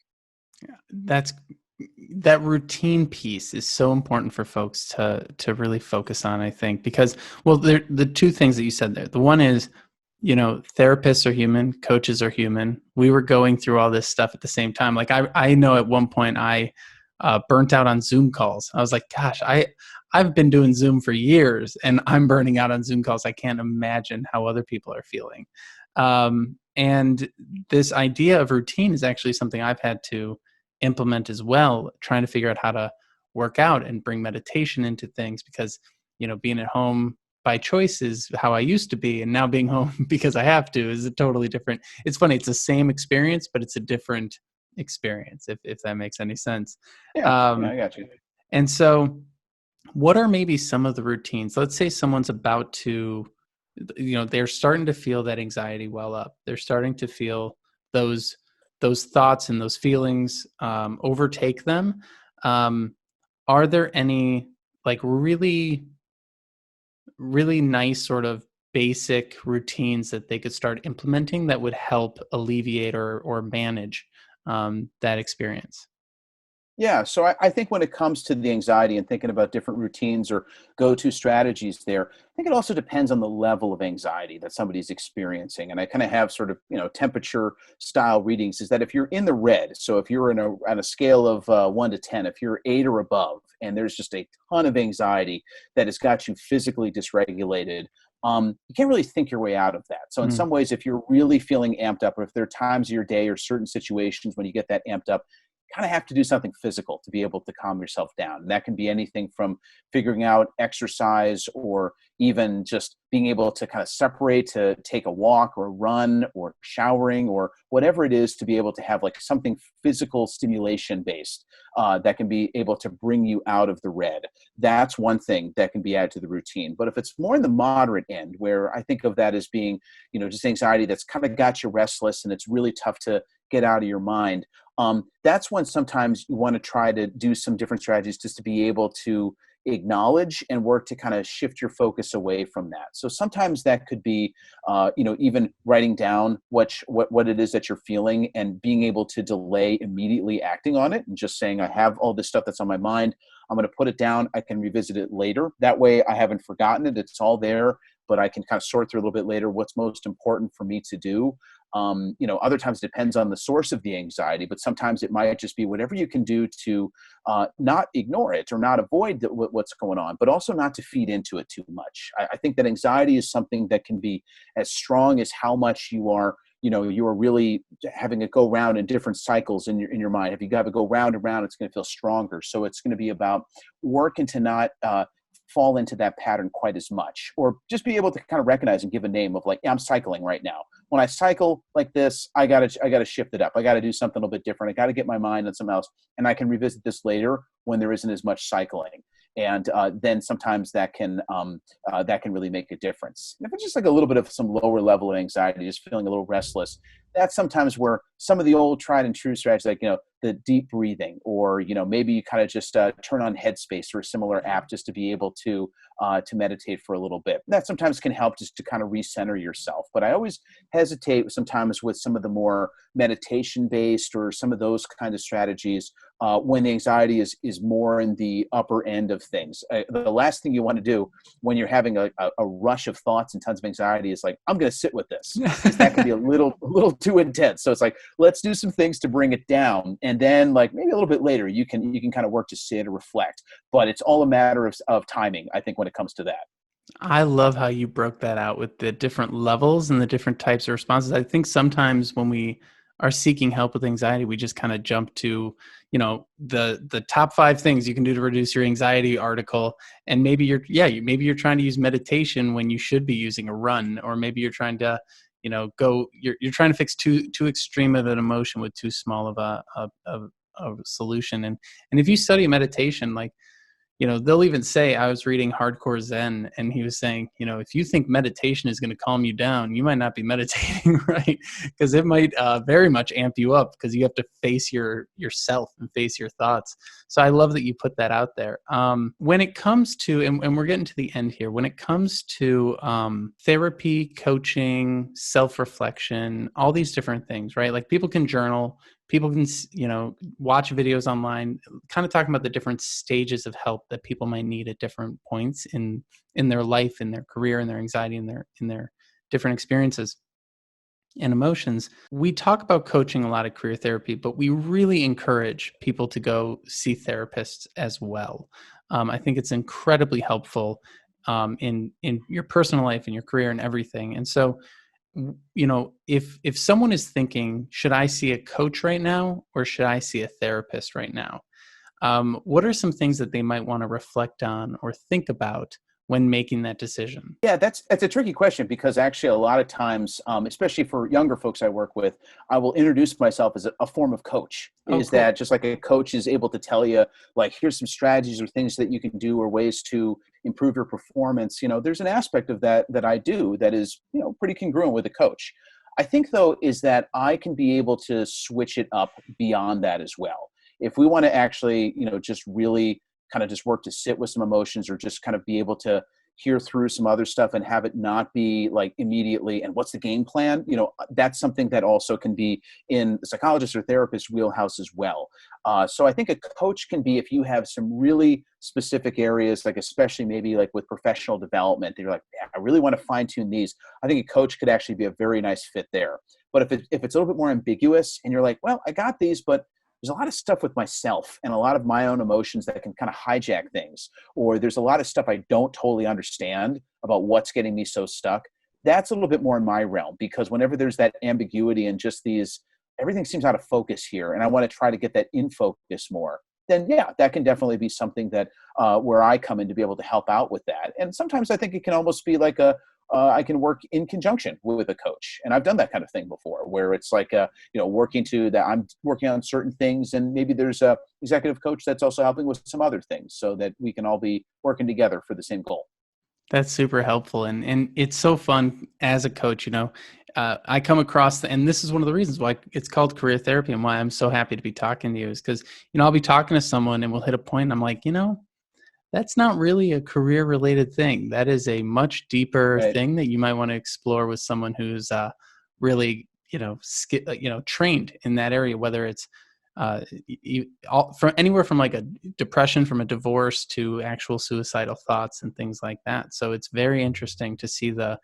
Yeah, that routine piece is so important for folks to really focus on, I think, because, well, the two things that you said there. The one is, therapists are human, coaches are human. We were going through all this stuff at the same time. Like I know at one point I burnt out on Zoom calls. I was like, gosh, I've been doing Zoom for years and I'm burning out on Zoom calls. I can't imagine how other people are feeling. And this idea of routine is actually something I've had to implement as well, trying to figure out how to work out and bring meditation into things, because, being at home by choice is how I used to be, and now being home because I have to is a totally different. It's funny. It's the same experience, but it's a different experience. If that makes any sense. Yeah, yeah, Um, I got you. and so, what are maybe some of the routines? Let's say someone's about to, they're starting to feel that anxiety well up. They're starting to feel those those thoughts and those feelings overtake them. Um, are there any like really nice sort of basic routines that they could start implementing that would help alleviate or manage that experience? Yeah, so I think when it comes to the anxiety and thinking about different routines or go-to strategies there, I think it also depends on the level of anxiety that somebody's experiencing. And I kind of have sort of, temperature style readings is that if you're in the red, so if you're on a scale of 1 to 10, if you're 8 or above, and there's just a ton of anxiety that has got you physically dysregulated, you can't really think your way out of that. So in Mm, some ways, if you're really feeling amped up, or if there are times of your day or certain situations when you get that amped up, kind of have to do something physical to be able to calm yourself down. And that can be anything from figuring out exercise or even just being able to kind of separate to take a walk or run or showering or whatever it is to be able to have like something physical stimulation based that can be able to bring you out of the red. That's one thing that can be added to the routine. But if it's more in the moderate end, where I think of that as being, just anxiety that's kind of got you restless and it's really tough to get out of your mind, that's when sometimes you want to try to do some different strategies just to be able to acknowledge and work to kind of shift your focus away from that. So sometimes that could be, even writing down what it is that you're feeling and being able to delay immediately acting on it and just saying, I have all this stuff that's on my mind. I'm going to put it down. I can revisit it later. That way I haven't forgotten it. It's all there, but I can kind of sort through a little bit later what's most important for me to do. Other times it depends on the source of the anxiety, but sometimes it might just be whatever you can do to not ignore it or not avoid what's going on, but also not to feed into it too much. I think that anxiety is something that can be as strong as how much you are really having it go round in different cycles in your mind. If you have it go round and round, it's going to feel stronger. So it's going to be about working to not fall into that pattern quite as much, or just be able to kind of recognize and give a name of like, yeah, I'm cycling right now. When I cycle like this, I gotta shift it up. I gotta do something a little bit different. I gotta get my mind on something else, and I can revisit this later when there isn't as much cycling. And then sometimes that can really make a difference. And if it's just like a little bit of some lower level of anxiety, just feeling a little restless, that's sometimes where some of the old tried and true strategies, like the deep breathing, or maybe you kind of just turn on Headspace or a similar app just to be able to meditate for a little bit. That sometimes can help just to kind of recenter yourself. But I always hesitate sometimes with some of the more meditation based or some of those kind of strategies when the anxiety is more in the upper end of things. The last thing you want to do when you're having a rush of thoughts and tons of anxiety is like, I'm going to sit with this, because that can be a little too intense. So it's like, let's do some things to bring it down, and then like maybe a little bit later you can kind of work to sit or reflect. But it's all a matter of timing, I think, when it comes to that. I love how you broke that out with the different levels and the different types of responses. I think sometimes when we are seeking help with anxiety, we just kind of jump to, the top 5 things you can do to reduce your anxiety article. And maybe maybe you're trying to use meditation when you should be using a run, or maybe you're trying to, you're trying to fix too extreme of an emotion with too small of a solution. And if you study meditation, like, they'll even say, I was reading Hardcore Zen, and he was saying, if you think meditation is going to calm you down, you might not be meditating right, because it might very much amp you up, because you have to face yourself and face your thoughts. So I love that you put that out there. When it comes to, and we're getting to the end here, when it comes to therapy, coaching, self-reflection, all these different things, right? Like people can journal, people can, watch videos online, kind of talking about the different stages of help that people might need at different points in their life, in their career, in their anxiety, in their different experiences and emotions. We talk about coaching a lot of career therapy, but we really encourage people to go see therapists as well. I think it's incredibly helpful in your personal life and your career and everything. And so, if someone is thinking, should I see a coach right now, or should I see a therapist right now? What are some things that they might want to reflect on or think about when making that decision? Yeah, that's a tricky question because actually a lot of times, especially for younger folks I work with, I will introduce myself as a form of coach. Oh, Is cool. that just like a coach is able to tell you, like, here's some strategies or things that you can do or ways to improve your performance. There's an aspect of that I do that is, pretty congruent with a coach. I think though is that I can be able to switch it up beyond that as well. If we want to actually, just really kind of just work to sit with some emotions or just kind of be able to hear through some other stuff and have it not be like immediately and what's the game plan, that's something that also can be in the psychologist or therapist wheelhouse as well. So I think a coach can be, if you have some really specific areas, like especially maybe like with professional development, you're like, yeah, I really want to fine tune these. I think a coach could actually be a very nice fit there. But if it's a little bit more ambiguous and you're like, well, I got these, but there's a lot of stuff with myself and a lot of my own emotions that can kind of hijack things, or there's a lot of stuff I don't totally understand about what's getting me so stuck. That's a little bit more in my realm, because whenever there's that ambiguity and just everything seems out of focus here, and I want to try to get that in focus more, then yeah, that can definitely be something that where I come in to be able to help out with that. And sometimes I think it can almost be like I can work in conjunction with a coach. And I've done that kind of thing before, where it's like, working to that I'm working on certain things, and maybe there's a executive coach that's also helping with some other things so that we can all be working together for the same goal. That's super helpful. And it's so fun as a coach, I come across, and this is one of the reasons why it's called career therapy and why I'm so happy to be talking to you, is because, I'll be talking to someone and we'll hit a point and I'm like, that's not really a career related thing. That is a much deeper Right. thing that you might want to explore with someone who's really, trained in that area, whether it's from anywhere from like a depression from a divorce to actual suicidal thoughts and things like that. So it's very interesting to see the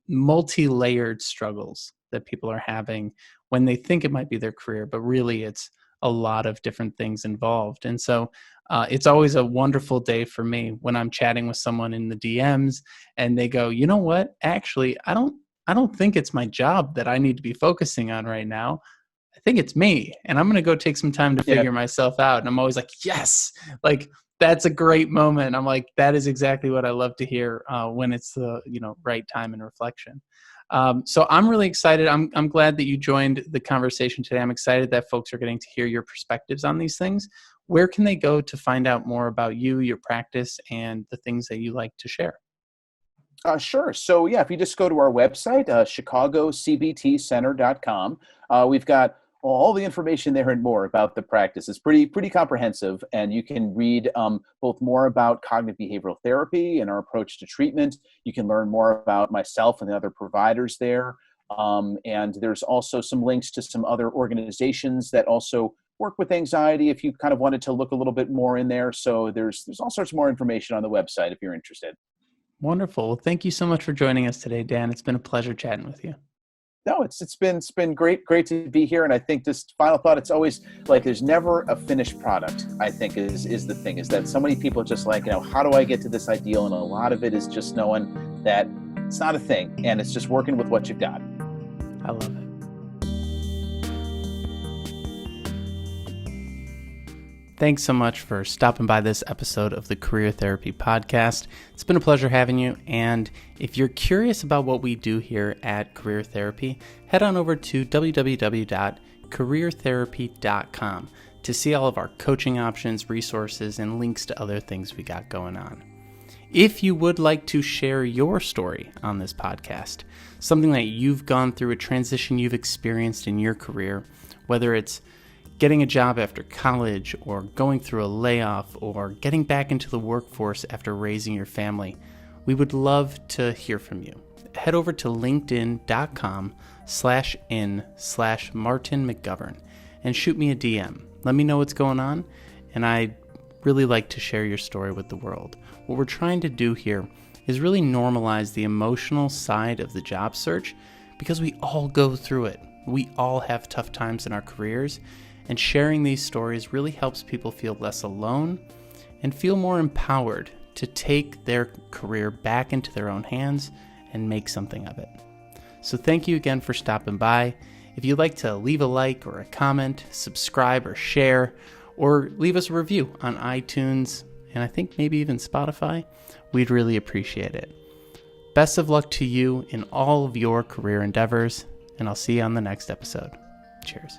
multi-layered struggles that people are having when they think it might be their career, but really it's a lot of different things involved. And so it's always a wonderful day for me when I'm chatting with someone in the DMs and they go, you know what, actually, I don't think it's my job that I need to be focusing on right now. I think it's me, and I'm going to go take some time to Yeah. figure myself out. And I'm always like, yes, like that's a great moment. I'm like, that is exactly what I love to hear when it's the right time and reflection. So I'm really excited. I'm glad that you joined the conversation today. I'm excited that folks are getting to hear your perspectives on these things. Where can they go to find out more about you, your practice, and the things that you like to share? Sure. So yeah, if you just go to our website, chicagocbtcenter.com, we've got all the information there and more about the practice. It's pretty comprehensive, and you can read both more about cognitive behavioral therapy and our approach to treatment. You can learn more about myself and the other providers there. And there's also some links to some other organizations that also work with anxiety if you kind of wanted to look a little bit more in there. So there's all sorts more information on the website if you're interested. Wonderful. Well, thank you so much for joining us today, Dan. It's been a pleasure chatting with you. No, it's been great to be here. And I think this final thought, it's always like there's never a finished product, I think is the thing, is that so many people are just like, how do I get to this ideal? And a lot of it is just knowing that it's not a thing, and it's just working with what you've got. I love it. Thanks so much for stopping by this episode of the Career Therapy Podcast. It's been a pleasure having you. And if you're curious about what we do here at Career Therapy, head on over to www.careertherapy.com to see all of our coaching options, resources, and links to other things we got going on. If you would like to share your story on this podcast, something that you've gone through, a transition you've experienced in your career, whether it's getting a job after college, or going through a layoff, or getting back into the workforce after raising your family, we would love to hear from you. Head over to linkedin.com/in/Martin McGovern and shoot me a DM. Let me know what's going on, and I'd really like to share your story with the world. What we're trying to do here is really normalize the emotional side of the job search, because we all go through it. We all have tough times in our careers, and sharing these stories really helps people feel less alone and feel more empowered to take their career back into their own hands and make something of it. So thank you again for stopping by. If you'd like to leave a like or a comment, subscribe or share, or leave us a review on iTunes and I think maybe even Spotify, we'd really appreciate it. Best of luck to you in all of your career endeavors, and I'll see you on the next episode. Cheers.